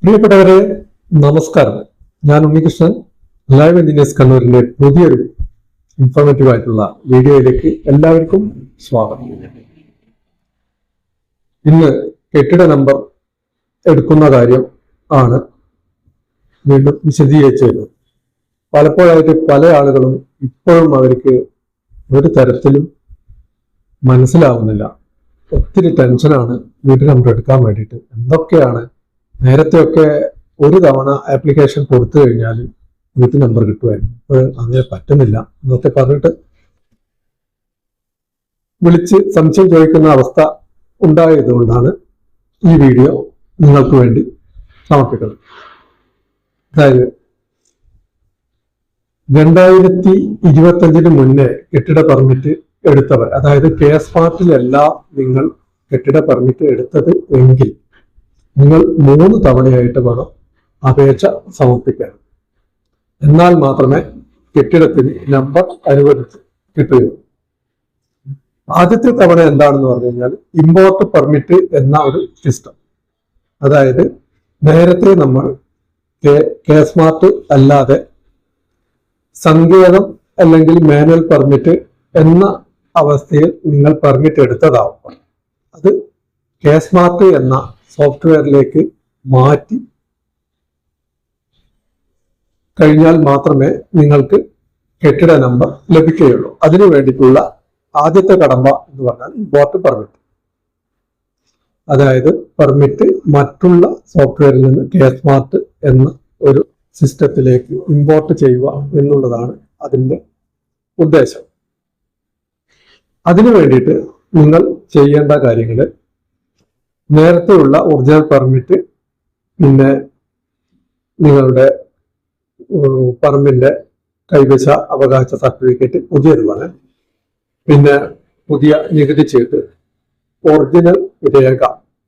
പ്രിയപ്പെട്ടവരെ, നമസ്കാരം. ഞാൻ ഉണ്ണികൃഷ്ണൻ. ലൈവ് എഞ്ചിനീയേഴ്സ് കണ്ണൂരിന്റെ പുതിയൊരു ഇൻഫോർമേറ്റീവ് ആയിട്ടുള്ള വീഡിയോയിലേക്ക് എല്ലാവർക്കും സ്വാഗതം. ഇന്ന് കെട്ടിട നമ്പർ എടുക്കുന്ന കാര്യം ആണ് വീണ്ടും വിശദീകരിച്ചു വരുന്നത്. പലപ്പോഴായിട്ട് പല ആളുകളും ഇപ്പോഴും അവർക്ക് ഒരു തരത്തിലും മനസ്സിലാവുന്നില്ല. ഒത്തിരി ടെൻഷനാണ് വീട്ടു നമ്പർ എടുക്കാൻ വേണ്ടിയിട്ട്. എന്തൊക്കെയാണ് നേരത്തെയൊക്കെ ഒരു തവണ ആപ്ലിക്കേഷൻ കൊടുത്തു കഴിഞ്ഞാൽ വീട്ടു നമ്പർ കിട്ടുമായിരുന്നു. ഇപ്പോൾ അങ്ങനെ പറ്റുന്നില്ല എന്നൊക്കെ പറഞ്ഞിട്ട് വിളിച്ച് സംശയം ചോദിക്കുന്ന അവസ്ഥ ഉണ്ടായതുകൊണ്ടാണ് ഈ വീഡിയോ നിങ്ങൾക്ക് വേണ്ടി സമർപ്പിക്കുന്നത്. അതായത് 2025 മുന്നേ കെട്ടിട പെർമിറ്റ് എടുത്തവർ, അതായത് കെ-സ്മാർട്ടിലല്ല നിങ്ങൾ കെട്ടിട പെർമിറ്റ് എടുത്തത് എങ്കിൽ നിങ്ങൾ 3 തവണയായിട്ട് വേണം അപേക്ഷ സമർപ്പിക്കാൻ. എന്നാൽ മാത്രമേ കെട്ടിടത്തിന് നമ്പർ അനുവദിച്ച് കിട്ടുകയുള്ളൂ. ആദ്യത്തെ തവണ എന്താണെന്ന് പറഞ്ഞു കഴിഞ്ഞാൽ ഇമ്പോർട്ട് പെർമിറ്റ് എന്ന ഒരു സിസ്റ്റം. അതായത് നേരത്തെ നമ്മൾ കെ-സ്മാർട്ട് അല്ലാതെ സങ്കേതം അല്ലെങ്കിൽ മാനുവൽ പെർമിറ്റ് എന്ന അവസ്ഥയിൽ നിങ്ങൾ പെർമിറ്റ് എടുത്തതാവും. അത് കെ-സ്മാർട്ട് എന്ന സോഫ്റ്റ്വെയറിലേക്ക് മാറ്റി കഴിഞ്ഞാൽ മാത്രമേ നിങ്ങൾക്ക് കെട്ടിട നമ്പർ ലഭിക്കുകയുള്ളൂ. അതിനു വേണ്ടിയിട്ടുള്ള ആദ്യത്തെ കടമ്പ എന്ന് പറഞ്ഞാൽ ഇമ്പോർട്ട് പെർമിറ്റ്. അതായത് പെർമിറ്റ് മറ്റുള്ള സോഫ്റ്റ്വെയറിൽ നിന്ന് കെ-സ്മാർട്ട് എന്ന ഒരു സിസ്റ്റത്തിലേക്ക് ഇമ്പോർട്ട് ചെയ്യുക എന്നുള്ളതാണ് അതിൻ്റെ ഉദ്ദേശം. അതിനു വേണ്ടിയിട്ട് നിങ്ങൾ ചെയ്യേണ്ട കാര്യങ്ങൾ, നേരത്തെയുള്ള ഒറിജിനൽ പെർമിറ്റ്, പിന്നെ നിങ്ങളുടെ പറമ്പിന്റെ കൈവശ അവകാശ സർട്ടിഫിക്കറ്റ് പുതിയത് വേണം, പിന്നെ പുതിയ നികുതി ചീട്ട്, ഒറിജിനൽ രേഖ,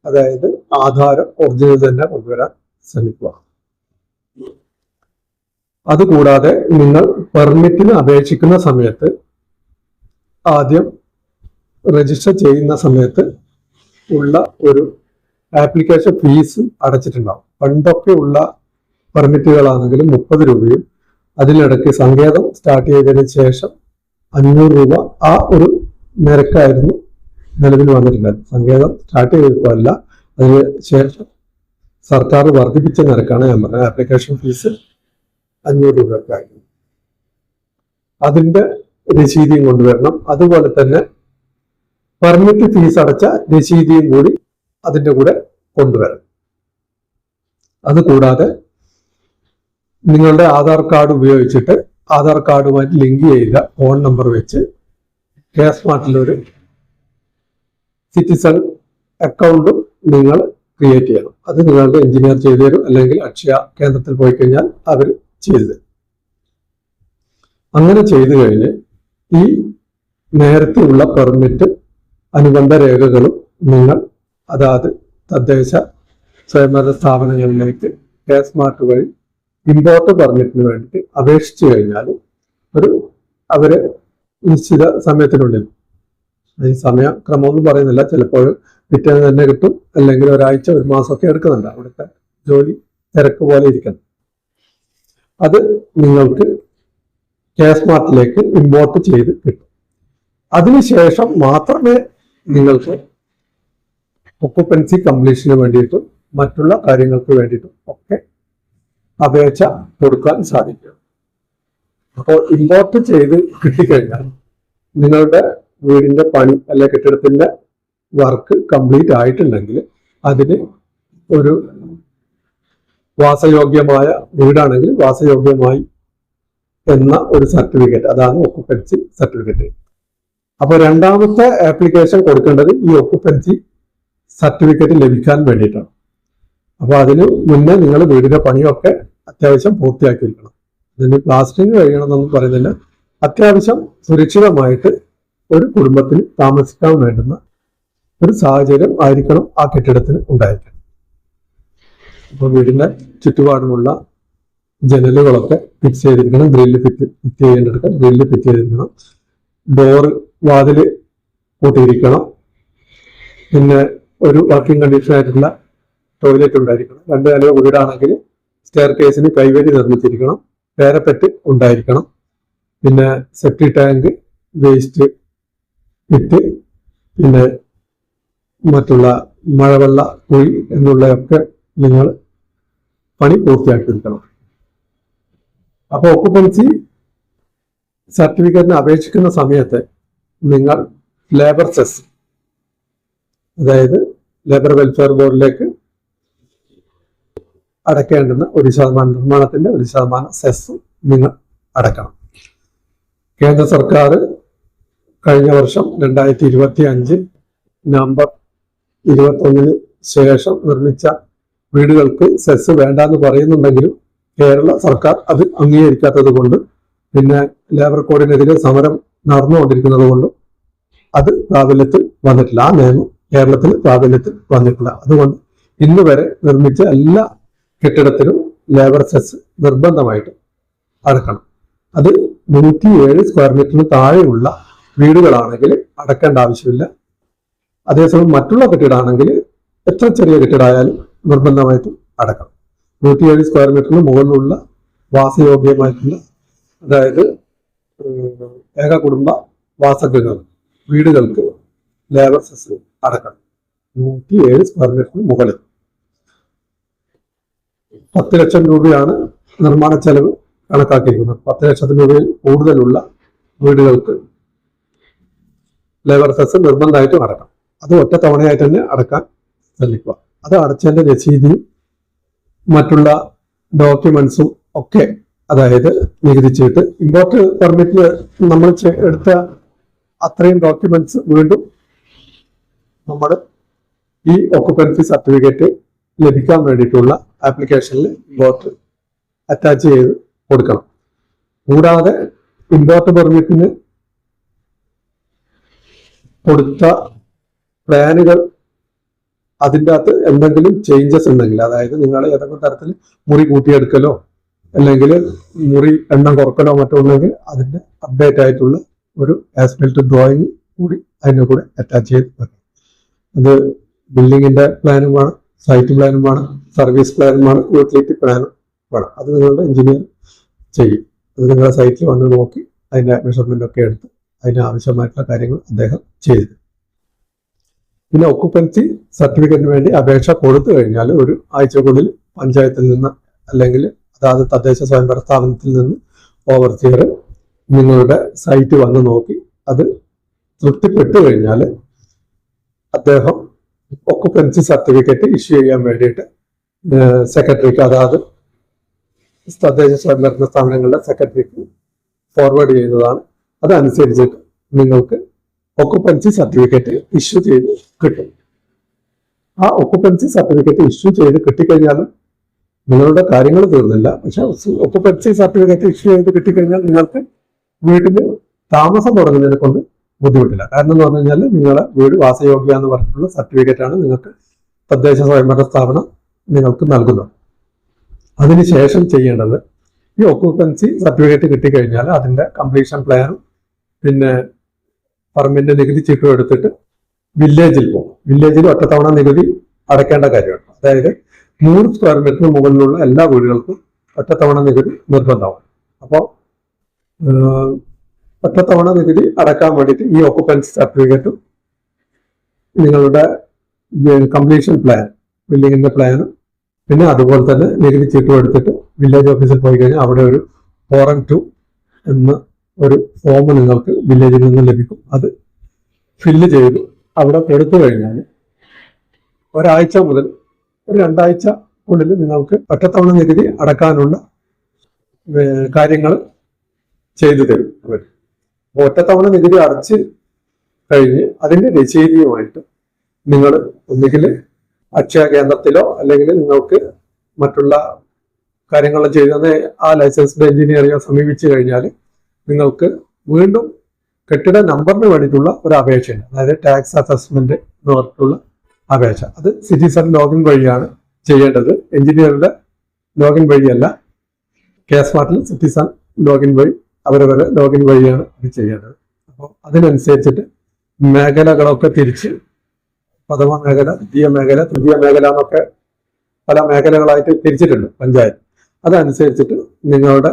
അതായത് ആധാരം ഒറിജിനൽ തന്നെ കൊണ്ടുവരാൻ ശ്രമിക്കുക. അതുകൂടാതെ നിങ്ങൾ പെർമിറ്റിന് അപേക്ഷിക്കുന്ന സമയത്ത് ആദ്യം രജിസ്റ്റർ ചെയ്യുന്ന സമയത്ത് ഉള്ള ഒരു ആപ്ലിക്കേഷൻ ഫീസ് അടച്ചിട്ടുണ്ടാവും. പണ്ടൊക്കെ ഉള്ള പെർമിറ്റുകളാണെങ്കിൽ 30 രൂപയും അതിനിടയ്ക്ക് സങ്കേതം സ്റ്റാർട്ട് ചെയ്തതിന് ശേഷം 500 രൂപ ആ ഒരു നിരക്കായിരുന്നു നിലവിൽ വന്നിട്ടുണ്ടായിരുന്നു. സങ്കേതം സ്റ്റാർട്ട് ചെയ്തപ്പോൾ അല്ല, അതിന് ശേഷം സർക്കാർ വർദ്ധിപ്പിച്ച നിരക്കാണ് ഞാൻ പറഞ്ഞത്. Application fees 500 രൂപക്കായിരുന്നു. അതിന്റെ രസീതിയും കൊണ്ടുവരണം. അതുപോലെ തന്നെ പെർമിറ്റ് ഫീസ് അടച്ച രസീതിയും കൂടി അതിന്റെ കൂടെ കൊണ്ടുവരണം. അതുകൂടാതെ നിങ്ങളുടെ ആധാർ കാർഡ് ഉപയോഗിച്ചിട്ട് ആധാർ കാർഡുമായിട്ട് ലിങ്ക് ചെയ്ത ഫോൺ നമ്പർ വെച്ച് കെ-സ്മാർട്ടിലൊരു സിറ്റിസൺ അക്കൗണ്ടും നിങ്ങൾ ക്രിയേറ്റ് ചെയ്യണം. അത് നിങ്ങളുടെ എഞ്ചിനീയർ ചെയ്തു തരും, അല്ലെങ്കിൽ അക്ഷയ കേന്ദ്രത്തിൽ പോയി കഴിഞ്ഞാൽ അവർ ചെയ്തു തരും. അങ്ങനെ ചെയ്തു കഴിഞ്ഞ് ഈ നേരത്തെ ഉള്ള പെർമിറ്റ് അനുബന്ധ രേഖകളും നിങ്ങൾ അതാത് തദ്ദേശ സ്വയംഭരണ സ്ഥാപനങ്ങളിലേക്ക് കെ-സ്മാർട്ട് വഴി ഇമ്പോർട്ട് പെർമിറ്റിന് വേണ്ടിയിട്ട് അപേക്ഷിച്ചു കഴിഞ്ഞാൽ അവര് നിശ്ചിത സമയത്തിനുള്ളിൽ, ഈ സമയക്രമമൊന്നും പറയുന്നില്ല, ചിലപ്പോൾ പിറ്റേന്ന് തന്നെ കിട്ടും, അല്ലെങ്കിൽ ഒരാഴ്ച 1 മാസമൊക്കെ എടുക്കുന്നുണ്ട്. അവിടുത്തെ ജോലി തിരക്ക് പോലെ ഇരിക്കണം. അത് നിങ്ങൾക്ക് കെ-സ്മാർട്ടിലേക്ക് ഇമ്പോർട്ട് ചെയ്ത് കിട്ടും. അതിനുശേഷം മാത്രമേ നിങ്ങൾക്ക് ഒക്കുപ്പൻസി കംപ്ലീഷന് വേണ്ടിയിട്ടും മറ്റുള്ള കാര്യങ്ങൾക്ക് വേണ്ടിയിട്ടും ഒക്കെ അപേക്ഷ കൊടുക്കാൻ സാധിക്കും. അപ്പോൾ ഇമ്പോർട്ട് ചെയ്ത് കിട്ടിക്കഴിഞ്ഞാൽ നിങ്ങളുടെ വീടിന്റെ പണി അല്ലെ കെട്ടിടത്തിന്റെ വർക്ക് കംപ്ലീറ്റ് ആയിട്ടുണ്ടെങ്കിൽ അതിന് ഒരു വാസയോഗ്യമായ വീടാണെങ്കിൽ വാസയോഗ്യമായി എന്ന ഒരു സർട്ടിഫിക്കറ്റ്, അതാണ് ഒക്കുപ്പൻസി സർട്ടിഫിക്കറ്റ്. അപ്പോൾ രണ്ടാമത്തെ ആപ്ലിക്കേഷൻ കൊടുക്കേണ്ടത് ഈ ഒക്കുപ്പൻസി സർട്ടിഫിക്കറ്റ് ലഭിക്കാൻ വേണ്ടിയിട്ടാണ്. അപ്പോൾ അതിന് മുന്നേ നിങ്ങൾ വീടിന്റെ പണിയൊക്കെ അത്യാവശ്യം പൂർത്തിയാക്കിയിരിക്കണം. അതിന് പ്ലാസ്റ്ററിങ് കഴിയണമെന്നൊന്നും പറയുന്നില്ല. അത്യാവശ്യം സുരക്ഷിതമായിട്ട് ഒരു കുടുംബത്തിന് താമസിക്കാൻ വേണ്ടുന്ന ഒരു സാഹചര്യം ആയിരിക്കണം ആ കെട്ടിടത്തിന് ഉണ്ടായിരിക്കണം. അപ്പോൾ വീടിന്റെ ചുറ്റുപാടുമുള്ള ജനലുകളൊക്കെ ഫിക്സ് ചെയ്തിരിക്കണം, ഗ്രില്ല് ഫിറ്റ് ചെയ്യേണ്ടടുക്ക ഗ്രില്ല് ഫിറ്റ് ചെയ്തിരിക്കണം, ഡോറ് വാതില് കൂട്ടിയിരിക്കണം, പിന്നെ ഒരു വർക്കിംഗ് കണ്ടീഷൻ ആയിട്ടുള്ള ടോയ്ലറ്റ് ഉണ്ടായിരിക്കണം. 2 നില വീടാണെങ്കിൽ സ്റ്റെയർ കേസിന് കൈവരി നിർമ്മിച്ചിരിക്കണം. പാരപ്പറ്റ് ഉണ്ടായിരിക്കണം. പിന്നെ സെപ്റ്റി ടാങ്ക്, വേസ്റ്റ് പിറ്റ്, പിന്നെ മറ്റുള്ള മഴവെള്ള കുഴി എന്നുള്ളതൊക്കെ നിങ്ങൾ പണി പൂർത്തിയാക്കിയിരിക്കണം. അപ്പോൾ ഒക്കുപ്പൻസി സർട്ടിഫിക്കറ്റിന് അപേക്ഷിക്കുന്ന സമയത്ത് നിങ്ങൾ ലേബർ സെസ്, അതായത് ലേബർ വെൽഫെയർ ബോർഡിലേക്ക് അടയ്ക്കേണ്ടുന്ന 1% നിർമ്മാണത്തിന്റെ 1% സെസ് നിങ്ങൾ അടക്കണം. കേന്ദ്ര സർക്കാർ കഴിഞ്ഞ വർഷം 2025 നവംബർ 21 ശേഷം നിർമ്മിച്ച വീടുകൾക്ക് സെസ് വേണ്ടെന്ന് പറയുന്നുണ്ടെങ്കിലും കേരള സർക്കാർ അത് അംഗീകരിക്കാത്തത് കൊണ്ട്, പിന്നെ ലേബർ കോഡിനെതിരെ സമരം നടന്നുകൊണ്ടിരിക്കുന്നത് കൊണ്ട് അത് പ്രാബല്യത്തിൽ വന്നിട്ടില്ല. ആ നിയമം കേരളത്തിൽ പ്രാബല്യത്തിൽ വന്നിട്ടില്ല. അതുകൊണ്ട് ഇന്ന് വരെ നിർമ്മിച്ച എല്ലാ കെട്ടിടത്തിലും ലേബർ സെസ് നിർബന്ധമായിട്ട് അടക്കണം. അത് 107 സ്ക്വയർ മീറ്ററിന് താഴെയുള്ള വീടുകളാണെങ്കിൽ അടക്കേണ്ട ആവശ്യമില്ല. അതേസമയം മറ്റുള്ള കെട്ടിടമാണെങ്കിൽ എത്ര ചെറിയ കെട്ടിടമായാലും നിർബന്ധമായിട്ടും അടക്കണം. 107 സ്ക്വയർ മീറ്ററിന് മുകളിലുള്ള വാസയോഗ്യമായിട്ടുള്ള, അതായത് ഏക കുടുംബ വാസഗൃഹങ്ങൾ വീടുകൾക്ക് ലേബർ സെസ് അടക്കണം. 107 സ്ക്വയർ മീറ്ററിന് മുകളിൽ 10 ലക്ഷം രൂപയാണ് നിർമ്മാണ ചെലവ് കണക്കാക്കിയിരിക്കുന്നത്. 10 ലക്ഷത്തിന് രൂപയിൽ കൂടുതലുള്ള വീടുകൾക്ക് ലേബർ സെസ് നിർബന്ധമായിട്ടും അടക്കണം. അത് ഒറ്റ തവണയായിട്ട് തന്നെ അടക്കാൻ ശ്രമിക്കുക. അത് അടച്ചതിന്റെ രസീതിയും മറ്റുള്ള ഡോക്യുമെന്റ്സും ഒക്കെ, അതായത് നികുതി ചീട്ട്, ഇമ്പോർട്ട് പെർമിറ്റിന് നമ്മൾ എടുത്ത അത്രയും ഡോക്യുമെന്റ്സ് വീണ്ടും നമ്മൾ ഈ ഒക്കുപ്പൻസി സർട്ടിഫിക്കറ്റ് ലഭിക്കാൻ വേണ്ടിയിട്ടുള്ള ആപ്ലിക്കേഷനിൽ ഇമ്പോർട്ട് അറ്റാച്ച് ചെയ്ത് കൊടുക്കണം. കൂടാതെ ഇമ്പോർട്ട് പെർമിറ്റിന് കൊടുത്ത പ്ലാനുകൾ അതിൻ്റെ അകത്ത് എന്തെങ്കിലും ചേഞ്ചസ് ഉണ്ടെങ്കിൽ, അതായത് നിങ്ങൾ ഏതെങ്കിലും തരത്തിൽ മുറി കൂട്ടിയെടുക്കലോ അല്ലെങ്കിൽ മുറി എണ്ണം കുറക്കലോ മറ്റോ ഉണ്ടെങ്കിൽ അതിൻ്റെ അപ്ഡേറ്റ് ആയിട്ടുള്ള ഒരു ആസ്പെക്ട് ഡ്രോയിങ് കൂടി അതിൻ്റെ കൂടെ അറ്റാച്ച് ചെയ്ത് വെക്കണം. അത് ബിൽഡിങ്ങിന്റെ പ്ലാനും വേണം, സൈറ്റ് പ്ലാനും വേണം, സർവീസ് പ്ലാനും വേണം, യൂട്ടിലിറ്റി പ്ലാനും വേണം. അത് നിങ്ങളുടെ എഞ്ചിനീയർ ചെയ്യും. അത് നിങ്ങളുടെ സൈറ്റിൽ വന്ന് നോക്കി അതിൻ്റെ മെഷർമെന്റ് ഒക്കെ എടുത്ത് അതിന് ആവശ്യമായിട്ടുള്ള കാര്യങ്ങൾ അദ്ദേഹം ചെയ്തു. പിന്നെ ഒക്കുപ്പൻസി സർട്ടിഫിക്കറ്റിന് വേണ്ടി അപേക്ഷ കൊടുത്തു കഴിഞ്ഞാൽ ഒരു ആഴ്ചക്കുള്ളിൽ പഞ്ചായത്തിൽ നിന്ന് അല്ലെങ്കിൽ അതായത് തദ്ദേശ സ്വയംഭരണ സ്ഥാപനത്തിൽ നിന്ന് ഓവർസിയർ നിങ്ങളുടെ സൈറ്റ് വന്ന് നോക്കി അത് തൃപ്തിപ്പെട്ടു കഴിഞ്ഞാൽ അദ്ദേഹം ഒക്കുപ്പൻസി സർട്ടിഫിക്കറ്റ് ഇഷ്യൂ ചെയ്യാൻ വേണ്ടിയിട്ട് സെക്രട്ടറിക്ക്, അതായത് തദ്ദേശ സ്വയംഭരണ സ്ഥാപനങ്ങളുടെ സെക്രട്ടറിക്ക് ഫോർവേഡ് ചെയ്യുന്നതാണ്. അതനുസരിച്ചിട്ട് നിങ്ങൾക്ക് ഒക്കുപ്പൻസി സർട്ടിഫിക്കറ്റ് ഇഷ്യൂ ചെയ്ത് കിട്ടും. ആ ഒക്കുപ്പൻസി സർട്ടിഫിക്കറ്റ് ഇഷ്യൂ ചെയ്ത് കിട്ടിക്കഴിഞ്ഞാലും നിങ്ങളുടെ കാര്യങ്ങൾ തീർന്നില്ല. പക്ഷെ ഒക്കുപ്പൻസി സർട്ടിഫിക്കറ്റ് ഇഷ്യൂ ചെയ്ത് കിട്ടിക്കഴിഞ്ഞാൽ നിങ്ങൾക്ക് വീട്ടിൽ താമസം തുടങ്ങുന്നതിനെ കൊണ്ട് ബുദ്ധിമുട്ടില്ല. കാരണം എന്ന് പറഞ്ഞു കഴിഞ്ഞാൽ നിങ്ങളെ വീട് വാസയോഗ്യ എന്ന് പറഞ്ഞിട്ടുള്ള സർട്ടിഫിക്കറ്റാണ് നിങ്ങൾക്ക് തദ്ദേശ സ്വയംഭരണ സ്ഥാപനം നിങ്ങൾക്ക് നൽകുന്നത്. അതിനുശേഷം ചെയ്യേണ്ടത്, ഈ ഒക്കുപ്പൻസി സർട്ടിഫിക്കറ്റ് കിട്ടിക്കഴിഞ്ഞാൽ അതിന്റെ കംപ്ലീഷൻ പ്ലാനും പിന്നെ പറമ്പിന്റെ നികുതി ചീട്ടും എടുത്തിട്ട് വില്ലേജിൽ പോകും. വില്ലേജിൽ ഒറ്റത്തവണ നികുതി അടയ്ക്കേണ്ട കാര്യമാണ്. അതായത് 100 സ്ക്വയർ മീറ്ററിന് മുകളിലുള്ള എല്ലാ വീടുകൾക്കും ഒറ്റത്തവണ നികുതി നിർബന്ധമാണ്. അപ്പോൾ ഒറ്റത്തവണ നികുതി അടക്കാൻ വേണ്ടിയിട്ട് ഈ ഒക്കുപ്പൻസി സർട്ടിഫിക്കറ്റും നിങ്ങളുടെ കംപ്ലീഷൻ പ്ലാൻ, ബിൽഡിങ്ങിന്റെ പ്ലാനും പിന്നെ അതുപോലെ തന്നെ നികുതി ചീട്ടും എടുത്തിട്ട് വില്ലേജ് ഓഫീസിൽ പോയി കഴിഞ്ഞാൽ അവിടെ ഒരു ഫോറം 2 എന്ന ഒരു ഫോം നിങ്ങൾക്ക് വില്ലേജിൽ നിന്ന് ലഭിക്കും. അത് ഫില്ല് ചെയ്ത് അവിടെ കൊടുത്തു കഴിഞ്ഞാൽ ഒരാഴ്ച മുതൽ ഒരു 2 ആഴ്ച ഉള്ളിൽ നിങ്ങൾക്ക് ഒറ്റത്തവണ നികുതി അടക്കാനുള്ള കാര്യങ്ങൾ ചെയ്തു തരും അവർ. ഒറ്റത്തവണ നികുതി അടച്ച് കഴിഞ്ഞ് അതിന്റെ രസീതിയുമായിട്ട് നിങ്ങൾ ഒന്നുകിൽ അക്ഷയ കേന്ദ്രത്തിലോ അല്ലെങ്കിൽ നിങ്ങൾക്ക് മറ്റുള്ള കാര്യങ്ങൾ ചെയ്യുന്ന ആ ലൈസൻസ്ഡ് എഞ്ചിനീയറിനെ സമീപിച്ചു കഴിഞ്ഞാൽ നിങ്ങൾക്ക് വീണ്ടും കെട്ടിട നമ്പറിന് വേണ്ടിയിട്ടുള്ള ഒരു അപേക്ഷയുണ്ട്. അതായത് ടാക്സ് അസസ്മെന്റ് എന്ന് പറഞ്ഞിട്ടുള്ള അപേക്ഷ. അത് സിറ്റിസൺ ലോഗിൻ വഴിയാണ് ചെയ്യേണ്ടത്. എഞ്ചിനീയറുടെ ലോഗിൻ വഴിയല്ല. സ്മാർട്ടിൽ സിറ്റിസൺ ലോഗിൻ വഴി അവരവരെ ലോഗിൻ വഴിയാണ് ഇത് ചെയ്യേണ്ടത്. അപ്പോൾ അതിനനുസരിച്ചിട്ട് മേഖലകളൊക്കെ തിരിച്ച് പ്രഥമ മേഖല, ദ്വിതീയ മേഖല, തൃതീയ മേഖല എന്നൊക്കെ പല മേഖലകളായിട്ട് തിരിച്ചിട്ടുണ്ട് പഞ്ചായത്ത്. അതനുസരിച്ചിട്ട് നിങ്ങളുടെ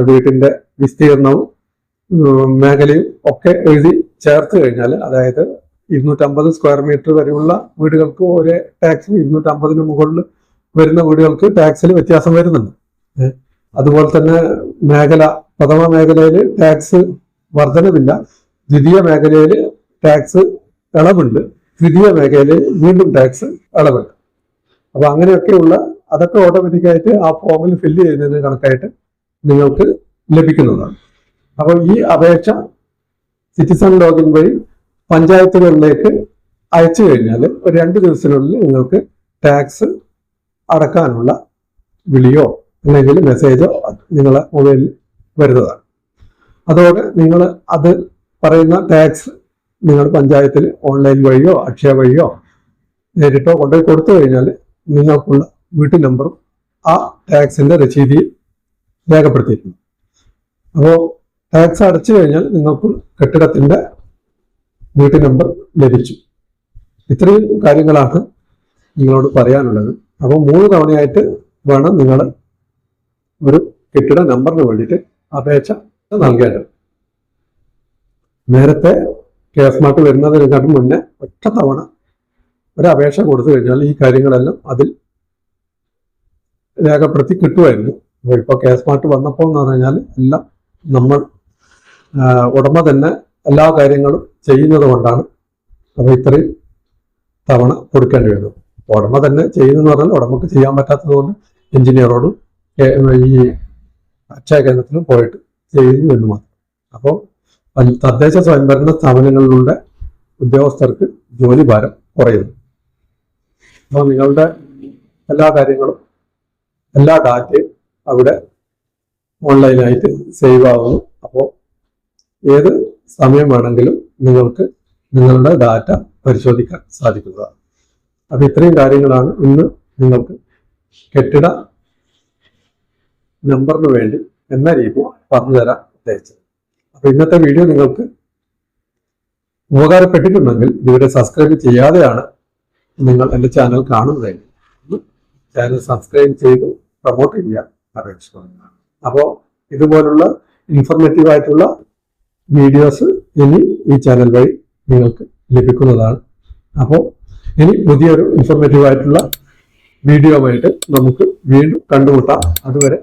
വീട്ടിന്റെ വിസ്തീർണവും മേഖലയും ഒക്കെ എഴുതി ചേർത്ത് കഴിഞ്ഞാൽ, അതായത് 250 സ്ക്വയർ മീറ്റർ വരെയുള്ള വീടുകൾക്ക് ഒരേ ടാക്സ്, 250 മുകളിൽ വരുന്ന വീടുകൾക്ക് ടാക്സിൽ വ്യത്യാസം വരുന്നുണ്ട്. അതുപോലെ തന്നെ മേഖല, പ്രഥമ മേഖലയിൽ ടാക്സ് വർധനവില്ല, ദ്വിതീയ മേഖലയിൽ ടാക്സ് ഇളവുണ്ട്, തൃതീയ മേഖലയിൽ വീണ്ടും ടാക്സ് ഇളവുണ്ട്. അപ്പൊ അങ്ങനെയൊക്കെയുള്ള അതൊക്കെ ഓട്ടോമാറ്റിക്കായിട്ട് ആ ഫോമിൽ ഫില്ല് ചെയ്യുന്നതിന് കണക്കായിട്ട് നിങ്ങൾക്ക് ലഭിക്കുന്നതാണ്. അപ്പോൾ ഈ അപേക്ഷ സിറ്റിസൺ ലോഗിൻ വഴി പഞ്ചായത്തുകളിലേക്ക് അയച്ചു കഴിഞ്ഞാൽ ഒരു 2 ദിവസത്തിനുള്ളിൽ നിങ്ങൾക്ക് ടാക്സ് അടക്കാനുള്ള വിളിയോ അല്ലെങ്കിൽ മെസ്സേജോ നിങ്ങളെ മൊബൈലിൽ വരുന്നതാണ്. അതോടെ നിങ്ങൾ അത് പറയുന്ന ടാക്സ് നിങ്ങൾ പഞ്ചായത്തിൽ ഓൺലൈൻ വഴിയോ അക്ഷയ വഴിയോ നേരിട്ടോ കൊണ്ടുപോയി കൊടുത്തു കഴിഞ്ഞാൽ നിങ്ങൾക്കുള്ള വീട്ടു നമ്പറും ആ ടാക്സിന്റെ രസീതിയിൽ രേഖപ്പെടുത്തിയിരിക്കുന്നു. അപ്പോൾ ടാക്സ് അടച്ചു കഴിഞ്ഞാൽ നിങ്ങൾക്ക് കെട്ടിടത്തിന്റെ വീട്ടു നമ്പർ ലഭിച്ചു. ഇത്രയും കാര്യങ്ങളാണ് നിങ്ങളോട് പറയാനുള്ളത്. അപ്പോൾ 3 തവണയായിട്ട് വേണം നിങ്ങൾ ഒരു കെട്ടിട നമ്പറിന് വേണ്ടിയിട്ട് അപേക്ഷ നൽകേണ്ടത്. നേരത്തെ കേസ്മാർട്ട് വരുന്നതിനെക്കാട്ടും മുന്നേ ഒറ്റ തവണ ഒരു അപേക്ഷ കൊടുത്തു കഴിഞ്ഞാൽ ഈ കാര്യങ്ങളെല്ലാം അതിൽ രേഖപ്പെടുത്തി കിട്ടുമായിരുന്നു. ഇപ്പോൾ കേസ്മാർട്ട് വന്നപ്പോൾ എന്ന് പറഞ്ഞാൽ എല്ലാം നമ്മൾ ഉടമ തന്നെ എല്ലാ കാര്യങ്ങളും ചെയ്യുന്നത് കൊണ്ടാണ് അപ്പോൾ ഇത്രയും തവണ കൊടുക്കേണ്ടി വരുന്നത്. ഉടമ തന്നെ ചെയ്യുന്നതെന്ന് പറഞ്ഞാൽ ഉടമക്ക് ചെയ്യാൻ പറ്റാത്തത് കൊണ്ട് എഞ്ചിനീയറോടും ഈ അക്ഷയ കേന്ദ്രത്തിലും പോയിട്ട് ചെയ്യുന്നു എന്ന് മാത്രം. അപ്പോൾ തദ്ദേശ സ്വയംഭരണ സ്ഥാപനങ്ങളിലുള്ള ഉദ്യോഗസ്ഥർക്ക് ജോലി ഭാരം കുറയുന്നു. അപ്പോൾ നിങ്ങളുടെ എല്ലാ കാര്യങ്ങളും, എല്ലാ ഡാറ്റയും അവിടെ ഓൺലൈനായിട്ട് സേവ് ആകുന്നു. അപ്പോൾ ഏത് സമയം വേണമെങ്കിലും നിങ്ങൾക്ക് നിങ്ങളുടെ ഡാറ്റ പരിശോധിക്കാൻ സാധിക്കുന്നതാണ്. അപ്പോൾ ഇത്രയും കാര്യങ്ങളാണ് ഇന്ന് നിങ്ങൾക്ക് കെട്ടിട നമ്പറിന് വേണ്ടി എന്ന രീതി പറഞ്ഞു തരാൻ ഉദ്ദേശിച്ചത്. അപ്പോൾ ഇന്നത്തെ വീഡിയോ നിങ്ങൾക്ക് ഉപകാരപ്പെട്ടിട്ടുണ്ടെങ്കിൽ ഇവിടെ സബ്സ്ക്രൈബ് ചെയ്യാതെയാണ് നിങ്ങൾ എൻ്റെ ചാനൽ കാണുന്നതെങ്കിൽ ചാനൽ സബ്സ്ക്രൈബ് ചെയ്ത് പ്രൊമോട്ട് ചെയ്യാൻ അപേക്ഷിക്കുന്നു. അപ്പോൾ ഇതുപോലുള്ള ഇൻഫോർമേറ്റീവ് ആയിട്ടുള്ള വീഡിയോസ് ഇനി ഈ ചാനൽ വഴി നിങ്ങൾക്ക് ലഭിക്കുന്നതാണ്. അപ്പോൾ ഇനി പുതിയൊരു ഇൻഫോർമേറ്റീവ് ആയിട്ടുള്ള വീഡിയോ ആയിട്ട് നമുക്ക് വീണ്ടും കണ്ടുമുട്ടാം. അതുവരെ